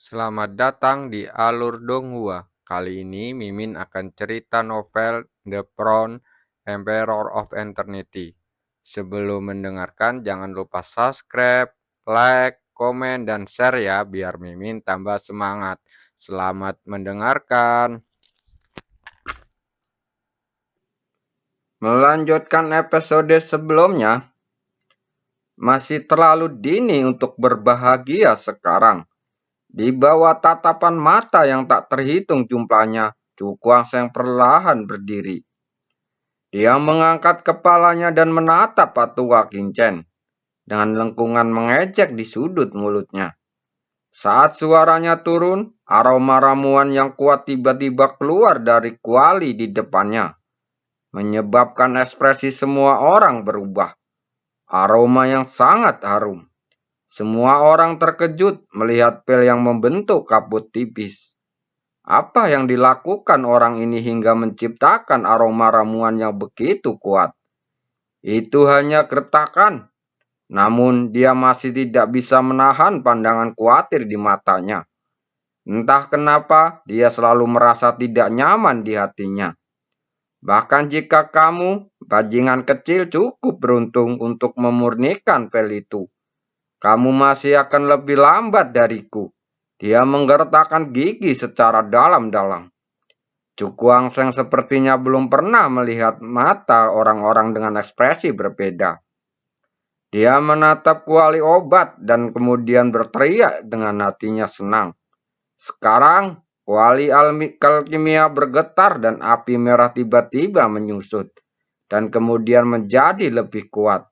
Selamat datang di Alur Donghua. Kali ini Mimin akan cerita novel The Crown, Emperor of Eternity. Sebelum mendengarkan, jangan lupa subscribe, like, komen, dan share ya, biar Mimin tambah semangat. Selamat mendengarkan. Melanjutkan episode sebelumnya, masih terlalu dini untuk berbahagia sekarang. Di bawah tatapan mata yang tak terhitung jumlahnya, Cukuang Seng perlahan berdiri. Dia mengangkat kepalanya dan menatap Patua Kincen dengan lengkungan mengejek di sudut mulutnya. Saat suaranya turun, aroma ramuan yang kuat tiba-tiba keluar dari kuali di depannya, menyebabkan ekspresi semua orang berubah. Aroma yang sangat harum. Semua orang terkejut melihat pil yang membentuk kabut tipis. Apa yang dilakukan orang ini hingga menciptakan aroma ramuan yang begitu kuat? Itu hanya gertakan. Namun dia masih tidak bisa menahan pandangan khawatir di matanya. Entah kenapa dia selalu merasa tidak nyaman di hatinya. Bahkan jika kamu, bajingan kecil, cukup beruntung untuk memurnikan pil itu, kamu masih akan lebih lambat dariku. Dia menggertakkan gigi secara dalam-dalam. Cukuang Seng sepertinya belum pernah melihat mata orang-orang dengan ekspresi berbeda. Dia menatap kuali obat dan kemudian berteriak dengan hatinya senang. Sekarang, kuali alkimia bergetar dan api merah tiba-tiba menyusut dan kemudian menjadi lebih kuat.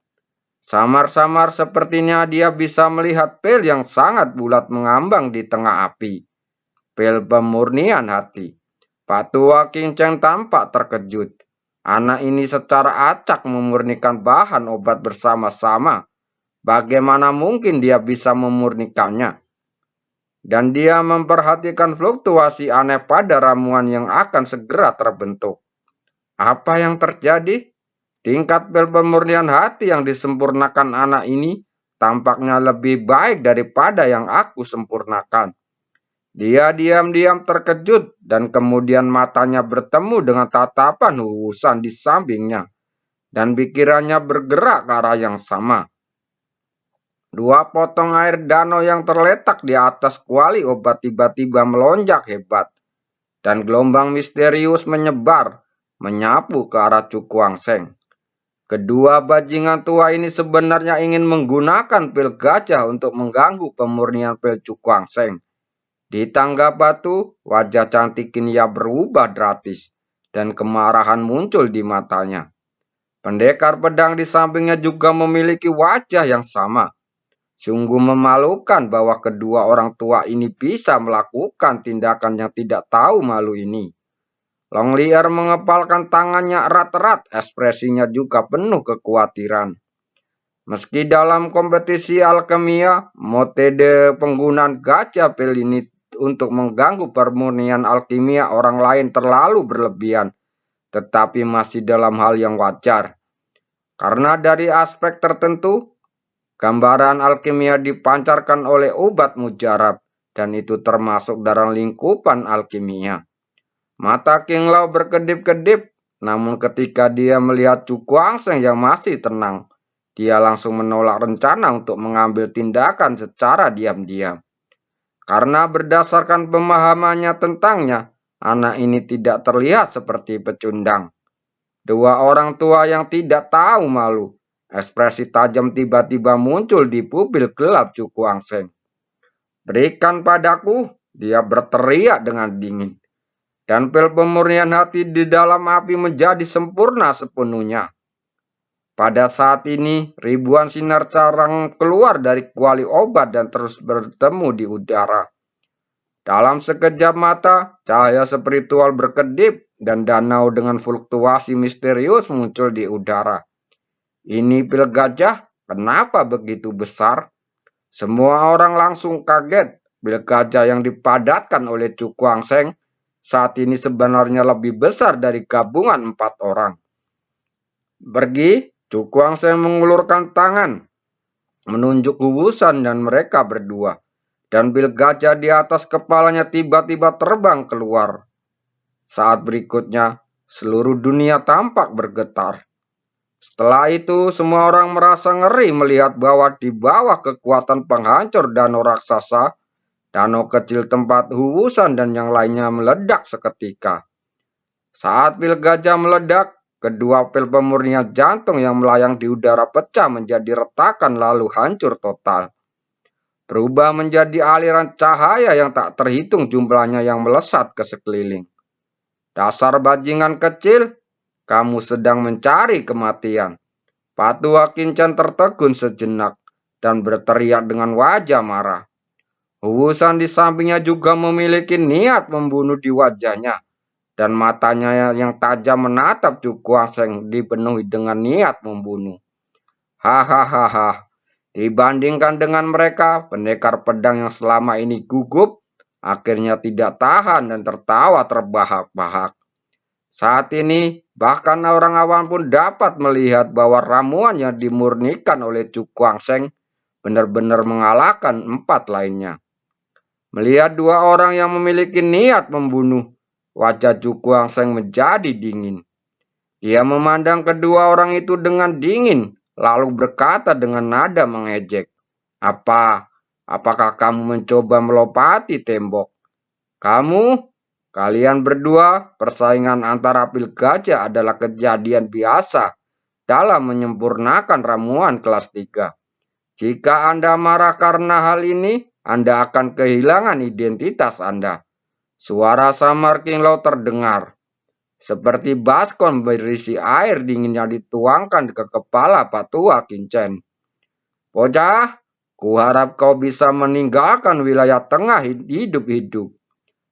Samar-samar sepertinya dia bisa melihat pil yang sangat bulat mengambang di tengah api. Pil pemurnian hati. Patua Kinceng tampak terkejut. Anak ini secara acak memurnikan bahan obat bersama-sama. Bagaimana mungkin dia bisa memurnikannya? Dan dia memperhatikan fluktuasi aneh pada ramuan yang akan segera terbentuk. Apa yang terjadi? Tingkat pil pemurnian hati yang disempurnakan anak ini tampaknya lebih baik daripada yang aku sempurnakan. Dia diam-diam terkejut dan kemudian matanya bertemu dengan tatapan Husan di sampingnya dan pikirannya bergerak ke arah yang sama. Dua potong air danau yang terletak di atas kuali obat tiba-tiba melonjak hebat dan gelombang misterius menyebar menyapu ke arah Cukuang Seng. Kedua bajingan tua ini sebenarnya ingin menggunakan pil gajah untuk mengganggu pemurnian pil Cukuang Seng. Di tangga batu, wajah cantik Kinia berubah drastis dan kemarahan muncul di matanya. Pendekar pedang di sampingnya juga memiliki wajah yang sama. Sungguh memalukan bahwa kedua orang tua ini bisa melakukan tindakan yang tidak tahu malu ini. Longlier mengepalkan tangannya erat-erat, ekspresinya juga penuh kekhawatiran. Meski dalam kompetisi alkimia, metode penggunaan gajah pil ini untuk mengganggu pemurnian alkimia orang lain terlalu berlebihan, tetapi masih dalam hal yang wajar. Karena dari aspek tertentu, gambaran alkimia dipancarkan oleh obat mujarab, dan itu termasuk dalam lingkupan alkimia. Mata King Lao berkedip-kedip, namun ketika dia melihat Cukuang Seng yang masih tenang, dia langsung menolak rencana untuk mengambil tindakan secara diam-diam. Karena berdasarkan pemahamannya tentangnya, anak ini tidak terlihat seperti pecundang. Dua orang tua yang tidak tahu malu, ekspresi tajam tiba-tiba muncul di pupil gelap Cukuang Seng. Berikan padaku, dia berteriak dengan dingin. Dan pil pemurnian hati di dalam api menjadi sempurna sepenuhnya. Pada saat ini, ribuan sinar terang keluar dari kuali obat dan terus bertemu di udara. Dalam sekejap mata, cahaya spiritual berkedip dan danau dengan fluktuasi misterius muncul di udara. Ini pil gajah, kenapa begitu besar? Semua orang langsung kaget. Pil gajah yang dipadatkan oleh Cukuang Seng saat ini sebenarnya lebih besar dari gabungan 4 orang. Pergi, Cukuang Seng mengulurkan tangan, menunjuk Hubusan dan mereka berdua. dan bil gajah di atas kepalanya tiba-tiba terbang keluar. Saat berikutnya, seluruh dunia tampak bergetar. Setelah itu, semua orang merasa ngeri melihat bahwa di bawah kekuatan penghancur danau raksasa, danau kecil tempat Huwusan dan yang lainnya meledak seketika. Saat pil gajah meledak, kedua pil pemurnian jantung yang melayang di udara pecah menjadi retakan lalu hancur total. Berubah menjadi aliran cahaya yang tak terhitung jumlahnya yang melesat ke sekeliling. Dasar bajingan kecil, kamu sedang mencari kematian. Patua Kincen tertegun sejenak dan berteriak dengan wajah marah. Huwusan di sampingnya juga memiliki niat membunuh di wajahnya, dan matanya yang tajam menatap Chu Kuang-seng dipenuhi dengan niat membunuh. Hahaha, dibandingkan dengan mereka, pendekar pedang yang selama ini gugup, akhirnya tidak tahan dan tertawa terbahak-bahak. Saat ini, bahkan orang awam pun dapat melihat bahwa ramuan yang dimurnikan oleh Chu Kuang-seng benar-benar mengalahkan 4 lainnya. Melihat 2 orang yang memiliki niat membunuh, wajah Chu Kuang-seng menjadi dingin. Dia memandang kedua orang itu dengan dingin, lalu berkata dengan nada mengejek, Apakah kamu mencoba melompati tembok? Kalian berdua, persaingan antara pil gajah adalah kejadian biasa dalam menyempurnakan ramuan kelas 3. Jika Anda marah karena hal ini, Anda akan kehilangan identitas Anda. Suara samar King Lao terdengar, seperti baskom berisi air dingin yang dituangkan ke kepala Patua Kincen. Bocah, kuharap kau bisa meninggalkan wilayah tengah hidup-hidup.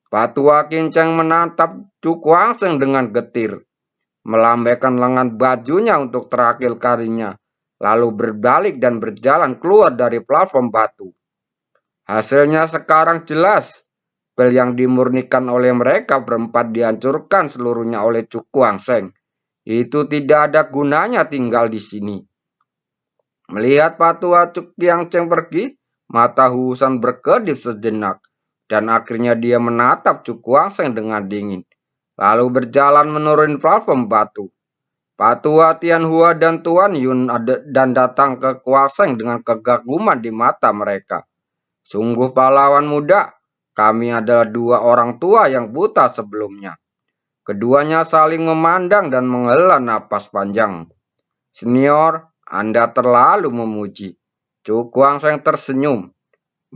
Patua Kincen menatap Chu Kuang-seng dengan getir, melambaikan lengan bajunya untuk terakhir kalinya, lalu berbalik dan berjalan keluar dari platform batu. Hasilnya sekarang jelas, pil yang dimurnikan oleh mereka berempat dihancurkan seluruhnya oleh Chu Kuang-seng. Itu tidak ada gunanya tinggal di sini. Melihat Patua Chu Kiangcheng pergi, mata Huwusan berkedip sejenak, dan akhirnya dia menatap Chu Kuang-seng dengan dingin, lalu berjalan menuruni platform batu. Patua Tianhua dan Tuan Yun dan datang ke Kuang-seng dengan kegaguman di mata mereka. Sungguh pahlawan muda, kami adalah 2 orang tua yang buta sebelumnya. Keduanya saling memandang dan menghela napas panjang. Senior, Anda terlalu memuji. Chu Kuang-seng tersenyum.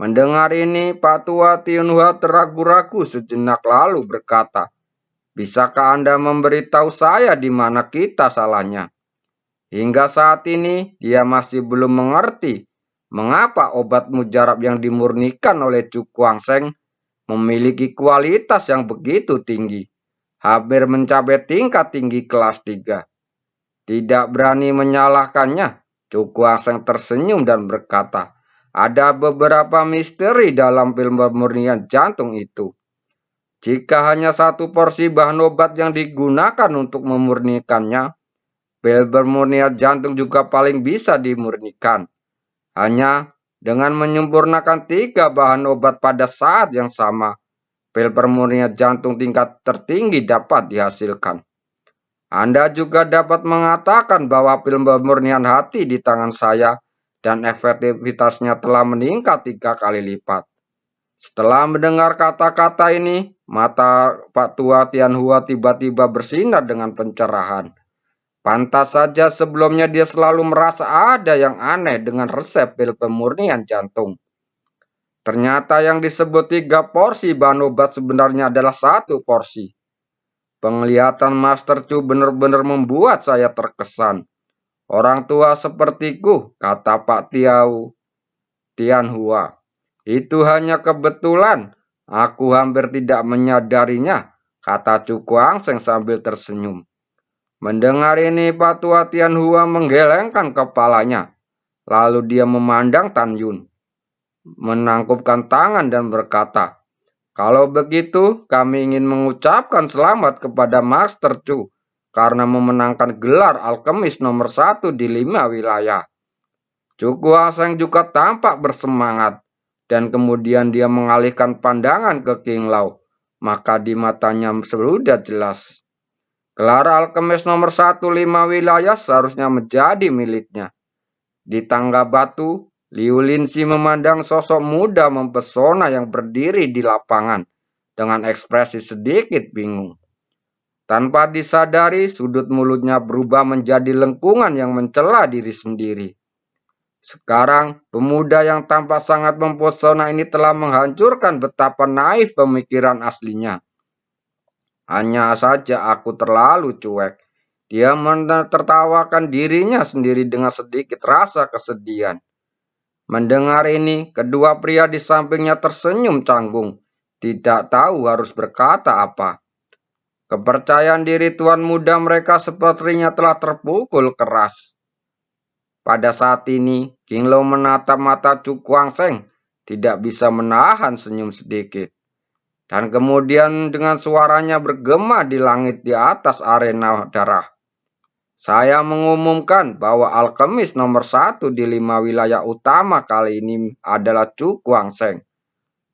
Mendengar ini, Patua Tianhua teragu-ragu sejenak lalu berkata, Bisakah Anda memberitahu saya di mana kita salahnya? Hingga saat ini, dia masih belum mengerti mengapa obat mujarab yang dimurnikan oleh Chu Kuang-seng memiliki kualitas yang begitu tinggi, hampir mencapai tingkat tinggi kelas 3. Tidak berani menyalahkannya, Chu Kuang-seng tersenyum dan berkata, ada beberapa misteri dalam pil pemurnian jantung itu. Jika hanya 1 porsi bahan obat yang digunakan untuk memurnikannya, pil pemurnian jantung juga paling bisa dimurnikan. Hanya dengan menyempurnakan 3 bahan obat pada saat yang sama, pil pemurnian jantung tingkat tertinggi dapat dihasilkan. Anda juga dapat mengatakan bahwa pil pemurnian hati di tangan saya dan efektivitasnya telah meningkat 3 kali lipat. Setelah mendengar kata-kata ini, mata Patua Tianhua tiba-tiba bersinar dengan pencerahan. Pantas saja sebelumnya dia selalu merasa ada yang aneh dengan resep pil pemurnian jantung. Ternyata yang disebut 3 porsi bahan obat sebenarnya adalah 1 porsi. Penglihatan Master Chu benar-benar membuat saya terkesan. Orang tua sepertiku, kata Pak Tianhua. Itu hanya kebetulan. Aku hampir tidak menyadarinya, kata Chu Kuang-seng sambil tersenyum. Mendengar ini, Patua Tianhua menggelengkan kepalanya. Lalu dia memandang Tan Yun, menangkupkan tangan dan berkata, kalau begitu, kami ingin mengucapkan selamat kepada Master Chu karena memenangkan gelar alkemis nomor 1 di 5 wilayah. Chu Kuang-seng juga tampak bersemangat dan kemudian dia mengalihkan pandangan ke King Lau, maka di matanya sudah jelas. Gelar alkemis nomor 1 5 wilayah seharusnya menjadi miliknya. Di tangga batu, Liu Linsi memandang sosok muda mempesona yang berdiri di lapangan dengan ekspresi sedikit bingung. Tanpa disadari, sudut mulutnya berubah menjadi lengkungan yang mencela diri sendiri. Sekarang, pemuda yang tampak sangat mempesona ini telah menghancurkan betapa naif pemikiran aslinya. Hanya saja aku terlalu cuek. Dia menertawakan dirinya sendiri dengan sedikit rasa kesedihan. Mendengar ini, kedua pria di sampingnya tersenyum canggung. Tidak tahu harus berkata apa. Kepercayaan diri tuan muda mereka sepertinya telah terpukul keras. Pada saat ini, King Lau menatap mata Chu Kuang-seng, tidak bisa menahan senyum sedikit. Dan kemudian dengan suaranya bergema di langit di atas arena darah. Saya mengumumkan bahwa alkemis nomor 1 di 5 wilayah utama kali ini adalah Chu Kuang-seng.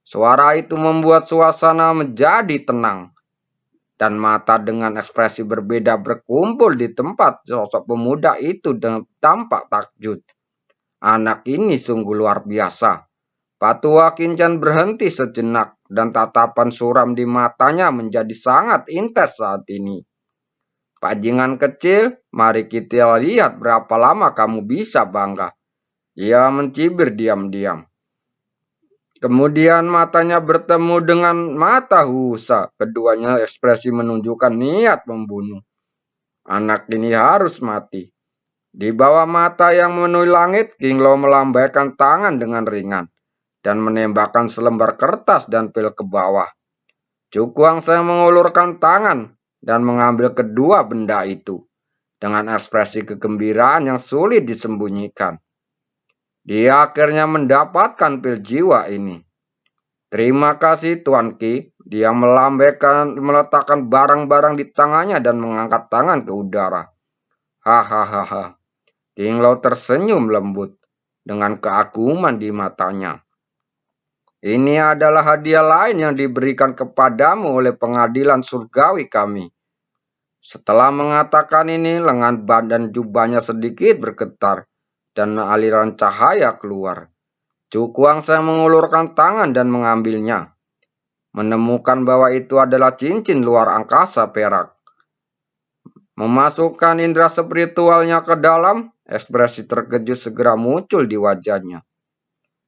Suara itu membuat suasana menjadi tenang. Dan mata dengan ekspresi berbeda berkumpul di tempat sosok pemuda itu dengan tampak takjub. Anak ini sungguh luar biasa. Patua Kincan berhenti sejenak dan tatapan suram di matanya menjadi sangat intens saat ini. Bajingan kecil, mari kita lihat berapa lama kamu bisa bangga. Ia mencibir diam-diam. Kemudian matanya bertemu dengan mata Husa. Keduanya ekspresi menunjukkan niat membunuh. Anak ini harus mati. Di bawah mata yang memenuhi langit, King Lau melambaikan tangan dengan ringan dan menembakkan selembar kertas dan pil ke bawah. Chu Kuang-seng mengulurkan tangan dan mengambil kedua benda itu dengan ekspresi kegembiraan yang sulit disembunyikan. Dia akhirnya mendapatkan pil jiwa ini. Terima kasih Tuan Qi. Dia meletakkan barang-barang di tangannya dan mengangkat tangan ke udara. Hahaha. King Lau tersenyum lembut dengan keaguman di matanya. Ini adalah hadiah lain yang diberikan kepadamu oleh pengadilan surgawi kami. Setelah mengatakan ini, lengan badan jubahnya sedikit bergetar dan aliran cahaya keluar. Chu Kuang-seng mengulurkan tangan dan mengambilnya. Menemukan bahwa itu adalah cincin luar angkasa perak. Memasukkan indera spiritualnya ke dalam, ekspresi terkejut segera muncul di wajahnya.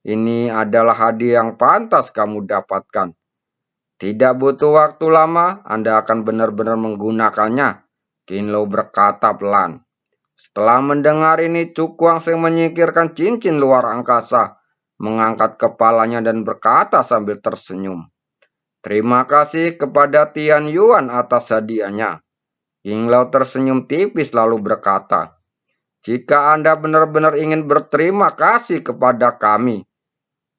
Ini adalah hadiah yang pantas kamu dapatkan. Tidak butuh waktu lama, Anda akan benar-benar menggunakannya. King Lau berkata pelan. Setelah mendengar ini, Chu Kuang-seng menyingkirkan cincin luar angkasa, mengangkat kepalanya dan berkata sambil tersenyum. Terima kasih kepada Tian Yuan atas hadiahnya. King Lau tersenyum tipis lalu berkata, jika Anda benar-benar ingin berterima kasih kepada kami,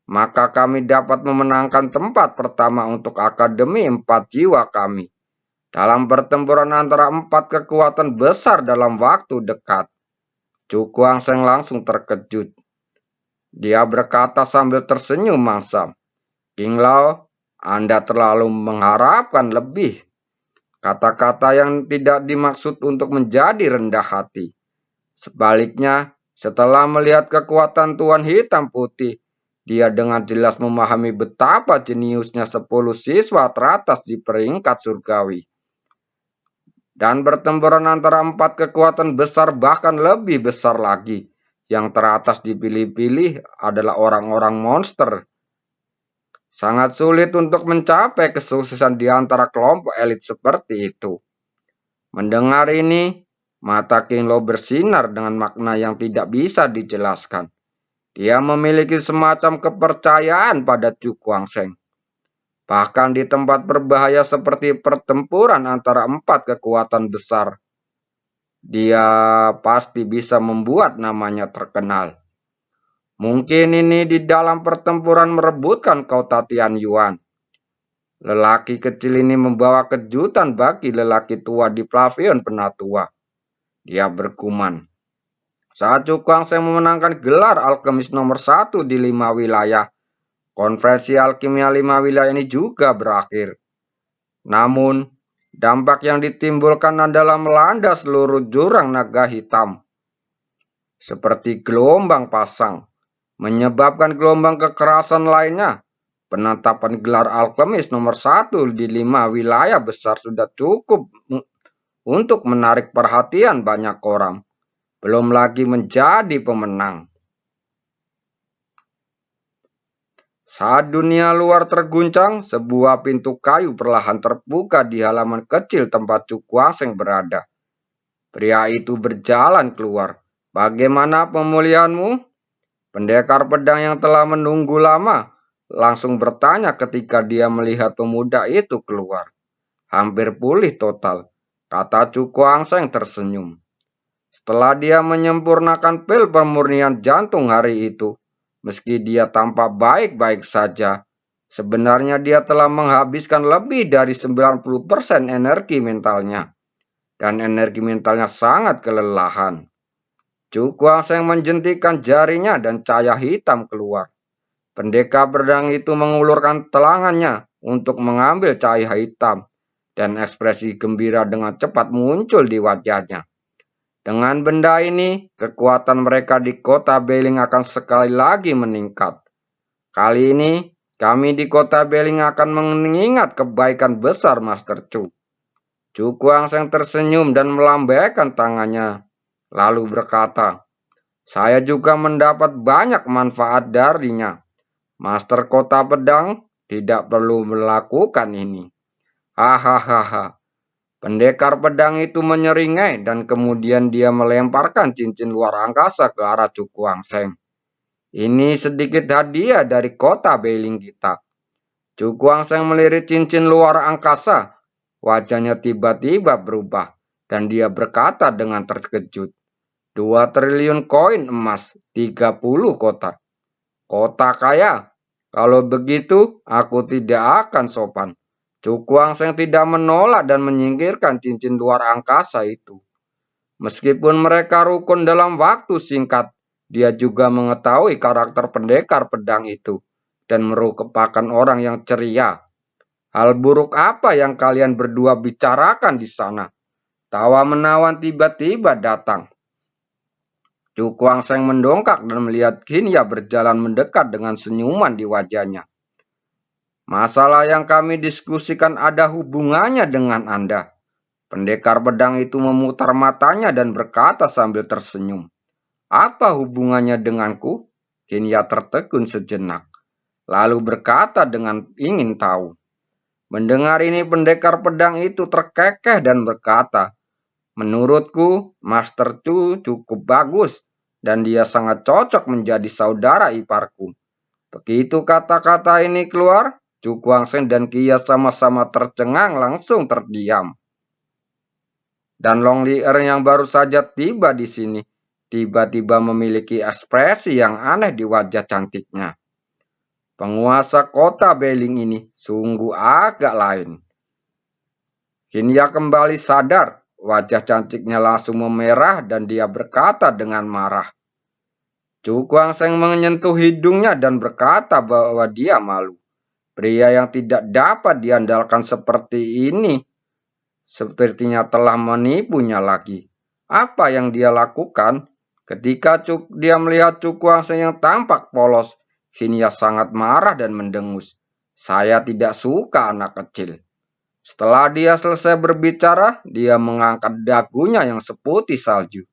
maka kami dapat memenangkan tempat pertama untuk Akademi 4 Jiwa kami. Dalam pertempuran antara 4 kekuatan besar dalam waktu dekat. Chu Kuang-seng langsung terkejut. Dia berkata sambil tersenyum masam. King Lau, Anda terlalu mengharapkan lebih. Kata-kata yang tidak dimaksud untuk menjadi rendah hati. Sebaliknya, setelah melihat kekuatan Tuan Hitam Putih, dia dengan jelas memahami betapa jeniusnya 10 siswa teratas di peringkat surgawi. Dan pertempuran antara 4 kekuatan besar bahkan lebih besar lagi. Yang teratas dipilih-pilih adalah orang-orang monster. Sangat sulit untuk mencapai kesuksesan di antara kelompok elit seperti itu. Mendengar ini, mata King Lau bersinar dengan makna yang tidak bisa dijelaskan. Dia memiliki semacam kepercayaan pada Chu Kuang-seng. Bahkan di tempat berbahaya seperti pertempuran antara 4 kekuatan besar, dia pasti bisa membuat namanya terkenal. Mungkin ini di dalam pertempuran merebutkan kota Tian Yuan. Lelaki kecil ini membawa kejutan bagi lelaki tua di pavilion penatua. Dia bergumam. Saat Chu Kuang-seng memenangkan gelar alkemis nomor 1 di 5 wilayah, konferensi alkimia 5 wilayah ini juga berakhir. Namun, dampak yang ditimbulkan adalah melanda seluruh jurang naga hitam, seperti gelombang pasang, menyebabkan gelombang kekerasan lainnya. Penetapan gelar alkemis nomor 1 di 5 wilayah besar sudah cukup untuk menarik perhatian banyak orang, belum lagi menjadi pemenang. Saat dunia luar terguncang, sebuah pintu kayu perlahan terbuka di halaman kecil tempat Cu Kuangseng berada. Pria itu berjalan keluar. "Bagaimana pemulihanmu?" Pendekar pedang yang telah menunggu lama langsung bertanya ketika dia melihat pemuda itu keluar. "Hampir pulih total," kata Cu Kuangseng tersenyum. Setelah dia menyempurnakan pil pemurnian jantung hari itu, meski dia tampak baik-baik saja, sebenarnya dia telah menghabiskan lebih dari 90% energi mentalnya. Dan energi mentalnya sangat kelelahan. Cu Kuangseng menjentikan jarinya dan cahaya hitam keluar. Pendekar pedang itu mengulurkan tangannya untuk mengambil cahaya hitam, dan ekspresi gembira dengan cepat muncul di wajahnya. Dengan benda ini, kekuatan mereka di kota Beling akan sekali lagi meningkat. Kali ini, kami di kota Beling akan mengingat kebaikan besar Master Cu. Cu Kuangseng tersenyum dan melambaikan tangannya, lalu berkata, "Saya juga mendapat banyak manfaat darinya. Master Kota Pedang tidak perlu melakukan ini." Hahaha. Pendekar pedang itu menyeringai dan kemudian dia melemparkan cincin luar angkasa ke arah Cu Kuangseng. "Ini sedikit hadiah dari kota Beling kita." Cu Kuangseng melirik cincin luar angkasa. Wajahnya tiba-tiba berubah dan dia berkata dengan terkejut, 2 triliun koin emas, 30 kota. Kota kaya. Kalau begitu, aku tidak akan sopan. Cu Kuangseng tidak menolak dan menyingkirkan cincin luar angkasa itu. Meskipun mereka rukun dalam waktu singkat, dia juga mengetahui karakter pendekar pedang itu dan merupakan orang yang ceria. "Hal buruk apa yang kalian berdua bicarakan di sana?" Tawa menawan tiba-tiba datang. Cu Kuangseng mendongkak dan melihat Qinya berjalan mendekat dengan senyuman di wajahnya. "Masalah yang kami diskusikan ada hubungannya dengan Anda." Pendekar pedang itu memutar matanya dan berkata sambil tersenyum, "Apa hubungannya denganku?" Qinya tertegun sejenak, lalu berkata dengan ingin tahu. Mendengar ini pendekar pedang itu terkekeh dan berkata, "Menurutku, Master Cu cukup bagus dan dia sangat cocok menjadi saudara iparku." Begitu kata-kata ini keluar, Cu Kuangseng dan Qia sama-sama tercengang langsung terdiam. Dan Long Lier yang baru saja tiba di sini, tiba-tiba memiliki ekspresi yang aneh di wajah cantiknya. Penguasa kota Beling ini sungguh agak lain. Qinya kembali sadar, wajah cantiknya langsung memerah dan dia berkata dengan marah. Cu Kuangseng menyentuh hidungnya dan berkata bahwa dia malu. Pria yang tidak dapat diandalkan seperti ini sepertinya telah menipunya lagi. Apa yang dia lakukan? Ketika dia melihat Cu Kuangseng yang tampak polos, Qinya sangat marah dan mendengus. "Saya tidak suka anak kecil." Setelah dia selesai berbicara, dia mengangkat dagunya yang seputih salju,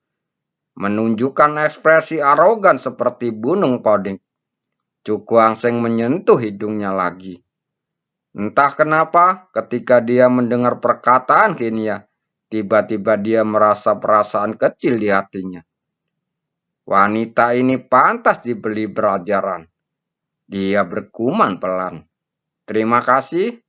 menunjukkan ekspresi arogan seperti gunung podeng. Cu Kuangseng menyentuh hidungnya lagi. Entah kenapa, ketika dia mendengar perkataan Qinya, tiba-tiba dia merasa perasaan kecil di hatinya. Wanita ini pantas diberi pelajaran. Dia bergumam pelan. "Terima kasih,